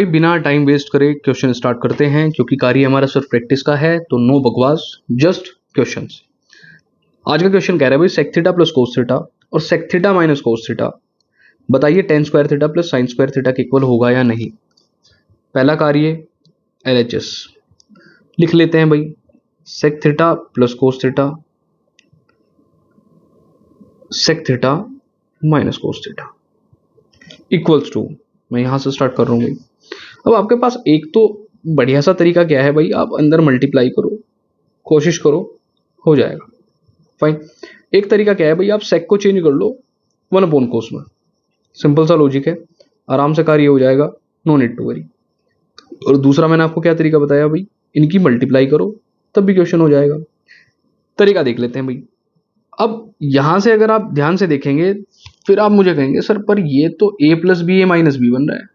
बिना time waste करे question start करते हैं, क्योंकि कार्य हमारा सिर्फ प्रैक्टिस का है, तो नो बकवास, जस्ट क्वेश्चंस। आज का क्वेश्चन कह रहा है भाई sec theta plus cos theta और sec theta minus cos theta, बताइए tan square theta plus sine square theta के इक्वल होगा या नहीं। पहला कार्य LHS लिख लेते हैं भाई, sec theta plus cos theta, sec theta minus cos theta equals to, मैं यहां से स्टार्ट कर रहा हूं भाई। अब आपके पास एक तो बढ़िया सा तरीका क्या है भाई, आप अंदर मल्टीप्लाई करो, कोशिश करो, हो जाएगा फाइन। एक तरीका क्या है भाई, आप सेक को चेंज कर लो 1 कोस में, सिंपल सा लॉजिक है, आराम से कार्य हो जाएगा, नो नीड टू वरी। और दूसरा मैंने आपको क्या तरीका बताया भाई, इनकी मल्टीप्लाई करो तब भी क्वेश्चन हो जाएगा। तरीका देख लेते हैं भाई। अब यहां से अगर आप ध्यान से देखेंगे फिर आप मुझे कहेंगे सर पर ये तो a plus B A minus B बन रहा है,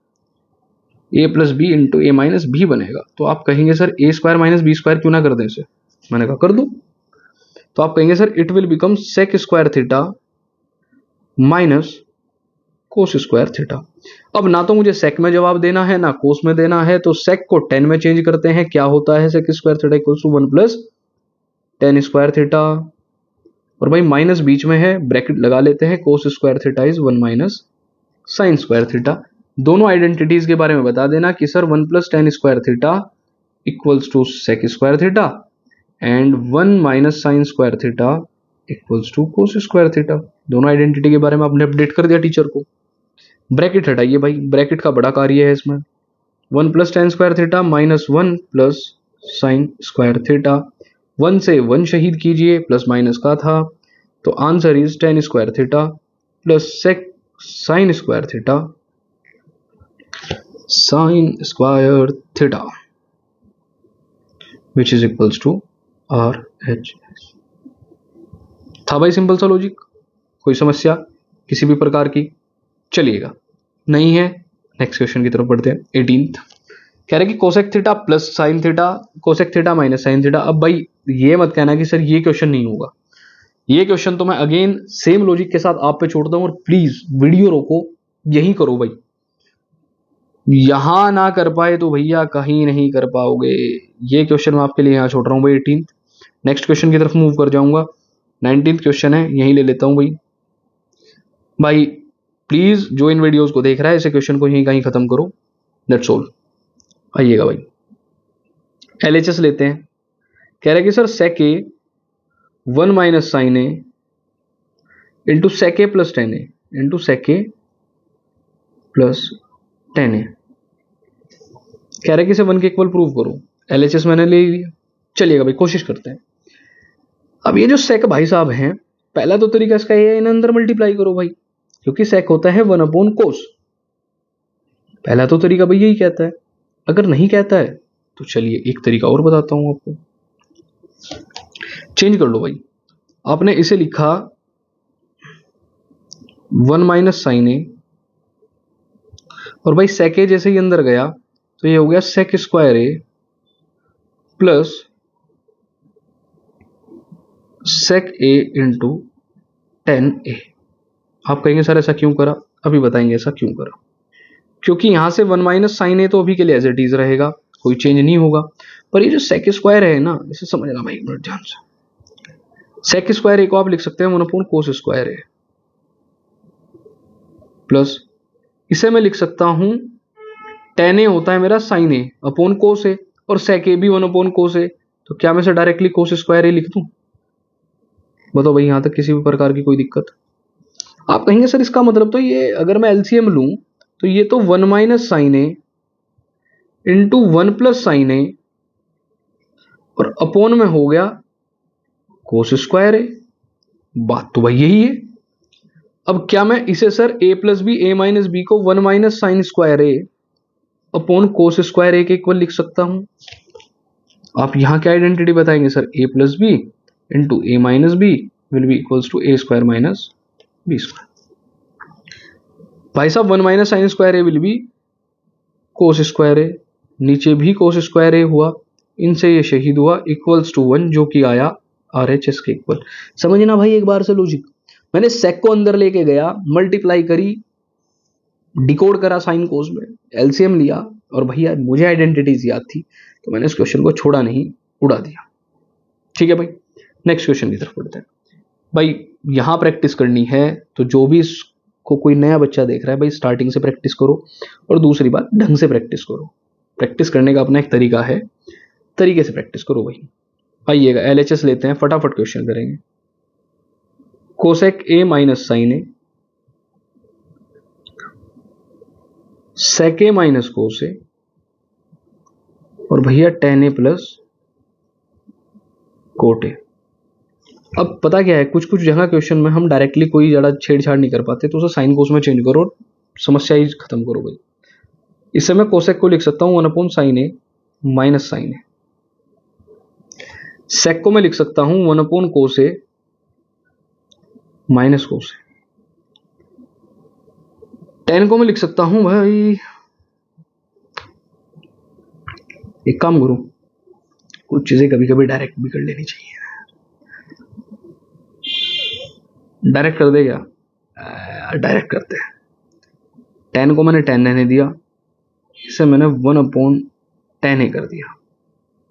a plus B into A minus B बनेगा, तो आप कहेंगे sir A square minus B square क्यों ना कर दें इसे। मैंने कहा कर दो, तो आप कहेंगे sir it will become sec square theta minus cos square theta. अब ना तो मुझे सेक में जवाब देना है ना कोस में देना है, तो सेक को 10 में चेंज करते हैं, क्या होता है sec square theta equals to 1 plus tan square theta, और भाई माइनस बीच में है, ब्रैकेट लगा लेते हैं, cos square theta is 1 minus sign square theta. दोनों आइडेंटिटीज के बारे में बता देना कि sir 1 plus tan square theta equals to sec square theta and 1 minus sign square theta equals to cos square theta. दोनों आइडेंटिटी के बारे में आपने अपडेट कर दिया टीचर को। ब्रैकेट हटाइए भाई, ब्रैकेट का बड़ा कार्य है इसमें, 1 plus tan square theta minus 1 plus sine square theta, 1 से 1 शहीद कीजिए, प्लस माइनस का था, तो answer is tan square theta plus sec sin square theta, sin square theta which is equals to RHS। था भाई सिंपल सा लॉजिक, कोई समस्या किसी भी प्रकार की चलिएगा नहीं है। नेक्स्ट क्वेश्चन की तरफ बढ़ते हैं। 18th कह रहे कि cosec theta plus sine theta, cosec theta minus sine theta. अब भाई ये मत कहना कि सर ये क्वेश्चन नहीं होगा, ये क्वेश्चन तो मैं अगेन सेम लॉजिक के साथ आप पे छोड़ता हूं, और प्लीज वीडियो रोको, यही करो भाई, यहां ना कर पाए तो भैया कहीं नहीं कर पाओगे। ये क्वेश्चन मैं आपके लिए यहां छोड़ रहा हूं भाई 18th। नेक्स्ट क्वेश्चन की तरफ मूव कर जाऊंगा, 19th क्वेश्चन है, यहीं ले लेता हूं भाई। भाई प्लीज जो इन वीडियोस को देख रहा है इसे क्वेश्चन को यहीं कहीं खत्म करो, दैट्स ऑल। आइएगा भाई, LHS लेते हैं। कह रहे कि sir sec A 1 minus sign A into sec A plus ten A into sec A plus ten ए। कह रहे कि इसे 1 के इक्वल प्रूव करो। LHS मैंने ले लिया, चलिएगा भाई कोशिश करते हैं। अब ये जो सेक भाई साहब हैं, पहला तो तरीका इसका ये है, इन्हें अंदर मल्टीप्लाई करो भाई, क्योंकि सेक होता है 1 अपॉन कोस। पहला तो तरीका भाई यही कहता है, अगर नहीं कहता है तो चलिए एक तरीका और बताता हूं आपको, चेंज कर लो भाई। आपने इसे लिखा 1 माइनस साइन ए, और भाई सेक ए जैसे ही अंदर गया तो ये हो गया सेक स्क्वायर ए प्लस सेक ए इंटू टेन ए। आप कहेंगे सर ऐसा क्यों करा, अभी बताएंगे ऐसा क्यों करा। क्योंकि यहां से 1 माइनस साइन ए तो अभी के लिए एज इट इज रहेगा, कोई चेंज नहीं होगा, पर ये जो सेक स्क्वायर है ना, इसे समझना भाई एक मिनट ध्यान से। सेक स्क्वायर ए को आप लिख सकते हैं 1 अपॉन कोस स्क्वायर ए, प्लस इसे मैं लिख सकता हूं टेन ए होता है मेरा sign A upon cos A, और सेक ए भी 1 अपॉन कोस ए, तो क्या मैं इसे डायरेक्टली कोस स्क्वायर ए लिख दूं। बताओ भाई यहां तक किसी भी प्रकार की कोई दिक्कत। आप कहेंगे सर इसका मतलब तो ये अगर मैं LCM लूं तो ये तो 1 minus sign A into 1 plus sin ए और अपॉन में हो गया कोस स्क्वायर ए। बात तो भाई यही है। अब क्या मैं इसे sir a plus B A minus B को 1 minus sign square A upon cos square A के इक्वल लिख सकता हूं। आप यहां क्या आइडेंटिटी बताएंगे sir, a plus B into A minus B will be equals to A square minus B square. भाई साहब 1 minus sign square A will be cos square A, नीचे भी कोस स्क्वायर ए हुआ, इनसे ये शहीद हुआ, इक्वल्स टू 1 जो कि आया RHS के इक्वल। समझना भाई एक बार से लॉजिक, मैंने सेक को अंदर लेके गया, मल्टीप्लाई करी, डिकोड करा साइन कोस में, LCM लिया, और भैया मुझे आइडेंटिटीज याद थी तो मैंने इस क्वेश्चन को छोड़ा नहीं, उड़ा दिया। ठीक है भाई, नेक्स्ट क्वेश्चन की तरफ बढ़ते हैं। भाई यहां प्रैक्टिस करनी है तो जो भी इसको कोई नया बच्चा देख रहा है भाई, स्टार्टिंग से प्रैक्टिस करो, और दूसरी बात ढंग से प्रैक्टिस करो। प्रैक्टिस करने का अपना एक तरीका है, तरीके से प्रैक्टिस करो भाई। आइएगा एलएचएस लेते हैं, फटाफट क्वेश्चन करेंगे। Cosec A minus sign A, sec A minus cos A, और भैया tan A plus cot A. अब पता क्या है, कुछ कुछ जगह क्वेश्चन में हम डायरेक्टली कोई ज़्यादा छेड़छाड़ नहीं कर पाते, तो उसे साइन कोस में चेंज करो, समस्या ही खत्म करो भाई। इससे मैं कोसेक को लिख सकता हूं 1 sign A minus sign A. सेक को मैं लिख सकता हूं 1 कोस ए माइनस कोस ए। टेन को मैं लिख सकता हूं भाई, एक काम करूं, कुछ चीजें कभी कभी डायरेक्ट भी कर लेनी चाहिए। डायरेक्ट कर दे क्या? डायरेक्ट करते हैं। टेन को मैंने 10 रहने दिया, इसे मैंने 1/10 कर दिया।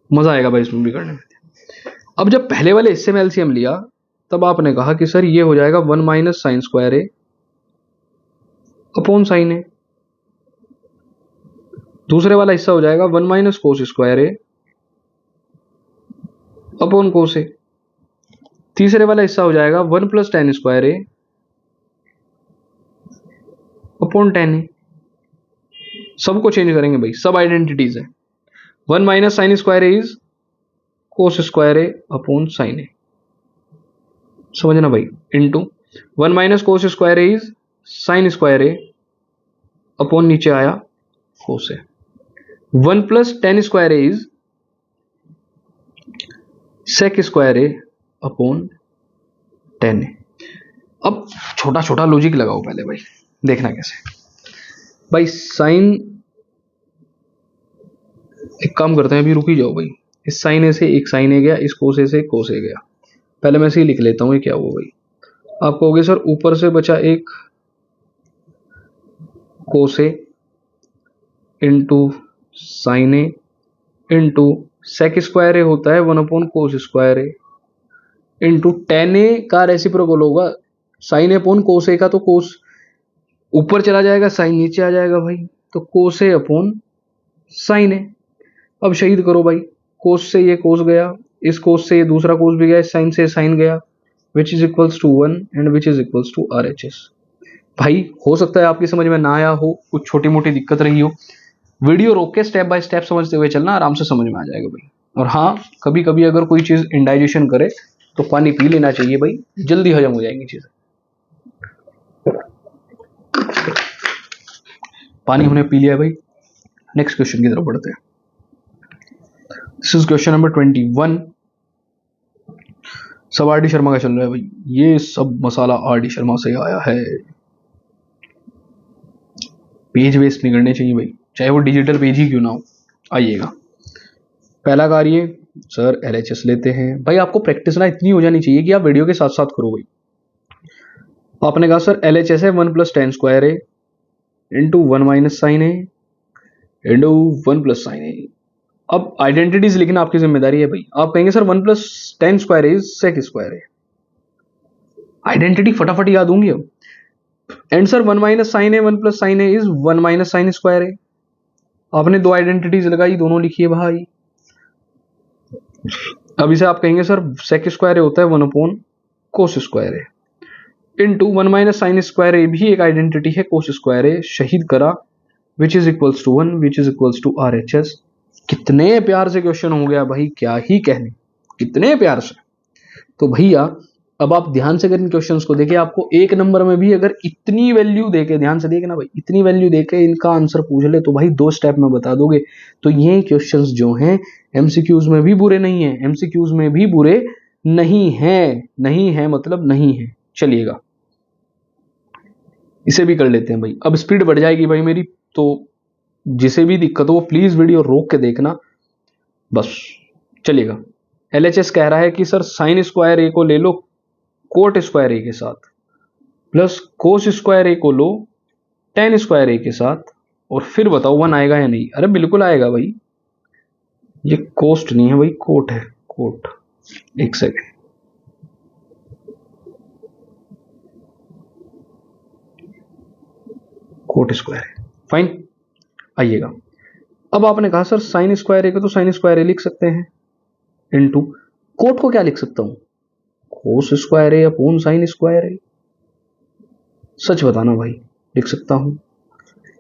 मजा आएगा भाई इसमें भी करने में। अब जब पहले वाले हिस्से में एलसीएम लिया तब आपने कहा कि सर ये हो जाएगा 1 minus sign square A upon sine A. दूसरे वाला हिस्सा हो जाएगा 1 minus cos square A upon cos A. तीसरे वाला हिस्सा हो जाएगा 1 plus tan square A upon 10 A. सबको चेंज करेंगे भाई, सब आइडेंटिटीज है। 1 minus sign square A is cos square A upon sine A, समझना भाई, into 1 minus cos square A is sine square A upon नीचे आया cos A. 1 plus tan square A is sec square A upon 10 A. अब छोटा छोटा logic लगाओ पहले भाई, देखना कैसे। भाई साइन, एक काम करते हैं, अभी रुक ही जाओ भाई। इस साइन ए से एक साइन ए गया, इस कोस ए से कोस ए गया। पहले मैं इसे लिख लेता हूं, ये क्या हुआ भाई। आप कहोगे सर ऊपर से बचा एक कोस ए into sine A into sec square ए होता है 1 कोस स्क्वायर ए इंटू 10 ए का रेसिप्रोकल होगा साइन ए अपॉन कोस ए का, तो कोस ऊपर चला जाएगा, साइन नीचे आ जाएगा भाई, तो कोस ए अपॉन साइन ए। अब शहीद करो भाई, कोस से ये कोस गया, इस कोस से ये दूसरा कोस भी गया, इस साइन से साइन गया, which is equals to 1 and which is equals to RHS। भाई हो सकता है आपकी समझ में ना आया हो, कुछ छोटी मोटी दिक्कत रही हो, वीडियो रोक के स्टेप बाय स्टेप समझते हुए चलना, आराम से समझ में आ जाएगा भाई। और हाँ, कभी कभी अगर कोई चीज इंडाइजेशन करे तो पानी पी लेना चाहिए भाई, जल्दी हजम हो जाएंगी चीजें। पानी हमने पी लिया भाई, नेक्स्ट क्वेश्चन की तरफ बढ़ते हैं। This is question number 21। सब आर डी शर्मा का चल रहा है भाई, ये सब मसाला आर डी शर्मा से आया है। पेज वेस्ट नहीं करने चाहिए भाई, चाहे वो डिजिटल पेज ही क्यों ना हो। आइएगा, पहला कार्य सर LHS लेते हैं। भाई आपको प्रैक्टिस ना इतनी हो जानी चाहिए कि आप वीडियो के साथ साथ करो भाई। आपने कहा सर LHS है 1 plus tan square A into 1 minus sign A into 1 plus sin A. अब आइडेंटिटीज लिखना आपकी जिम्मेदारी है भाई। आप कहेंगे sir 1 plus tan square is sec square है, आइडेंटिटी फटाफट याद होंगी अब। And sir 1 minus sign A 1 plus sin A is 1 minus sign square है। आपने दो आइडेंटिटीज लगाई, दोनों लिखिए भाई। अब इसे आप कहेंगे सर सेक स्क्वायर होता है 1 कोस स्क्वायर है into 1 minus sign square A भी एक आइडेंटिटी है कोस स्क्वायर है, शहीद करा, which is equals to 1 which is equals to RHS। कितने प्यार से क्वेश्चन हो गया भाई, क्या ही कहने, कितने प्यार से। तो भैया अब आप ध्यान से अगर इन क्वेश्चंस को देखें, आपको एक नंबर में भी अगर इतनी वैल्यू देके, ध्यान से देखना भाई, इतनी वैल्यू देके इनका आंसर पूछ ले तो भाई 2 स्टेप में बता दोगे। तो ये क्वेश्चंस जो हैं MCQs में भी बुरे नहीं है, MCQs में भी बुरे नहीं है, नहीं है मतलब नहीं है। चलिएगा इसे भी कर लेते हैं भाई। अब स्पीड बढ़ जाएगी भाई मेरी, तो जिसे भी दिक्कत हो वो प्लीज वीडियो रोक के देखना बस। चलिएगा, LHS कह रहा है कि सर साइन स्क्वायर ए को ले लो कोट स्क्वायर ए के साथ, प्लस कोस स्क्वायर ए को लो टेन स्क्वायर ए के साथ, और फिर बताओ 1 आएगा या नहीं। अरे बिल्कुल आएगा भाई, ये कोस्ट नहीं है भाई, कोट है, कोट। एक सेकेंड, कोट स्क्वायर है, फाइन। आइएगा, अब आपने कहा सर साइन स्क्वायर ए को तो साइन स्क्वायर ए लिख सकते हैं, इनटू कोट को क्या लिख सकता हूं, कोस square A upon sign square ए। सच बताना भाई, लिख सकता हूं।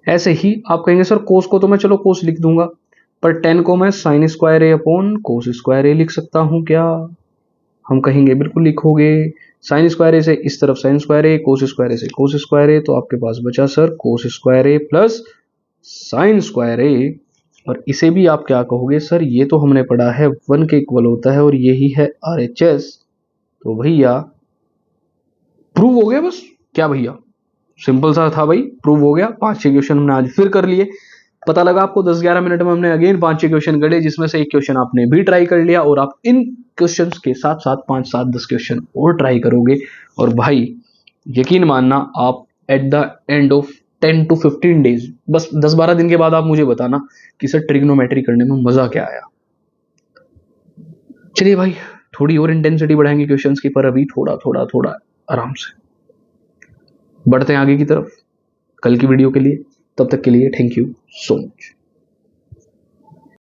ऐसे ही आप कहेंगे सर कोस को तो मैं चलो कोस लिख दूंगा, पर 10 को मैं sign square A upon cos square ए लिख सकता हूं क्या? हम कहेंगे बिल्कुल लिखोगे। साइन स्क्वायर ए से इस तरफ साइन स्क्वायर ए, कोस स्क्वायर ए से कोस स्क्वायर ए, तो आपके पास बचा सर कोस स्क्वायर ए प्लस साइन स्क्वायर ए। और इसे भी आप क्या कहोगे सर, ये तो हमने पढ़ा है 1 के इक्वल होता है और यही है RHS। तो भैया प्रूव हो गया बस, क्या भैया, सिंपल सा था भाई, प्रूव हो गया। 5-6 क्वेश्चन हमने आज फिर कर लिए। पता लगा आपको 10-11 मिनट में हमने अगेन 5-6 क्वेश्चन करे, जिसमें से एक क्वेश्चन आपने भी ट्राई कर लिया, और आप इन क्वेश्चंस के साथ साथ 5, 7, 10 क्वेश्चन और ट्राई करोगे। और भाई यकीन मानना, आप at the end of 10 to 15 days, बस 10-12 दिन के बाद आप मुझे बताना कि सर ट्रिग्नोमेट्री करने में मजा क्या आया। चलिए भाई, थोड़ी और इंटेंसिटी बढ़ाएंगे क्वेश्चंस की, पर अभी थोड़ा थोड़ा थोड़ा आराम से बढ़ते हैं आगे की तरफ कल की वीडियो के लिए। तब तक के लिए थैंक यू सो मच।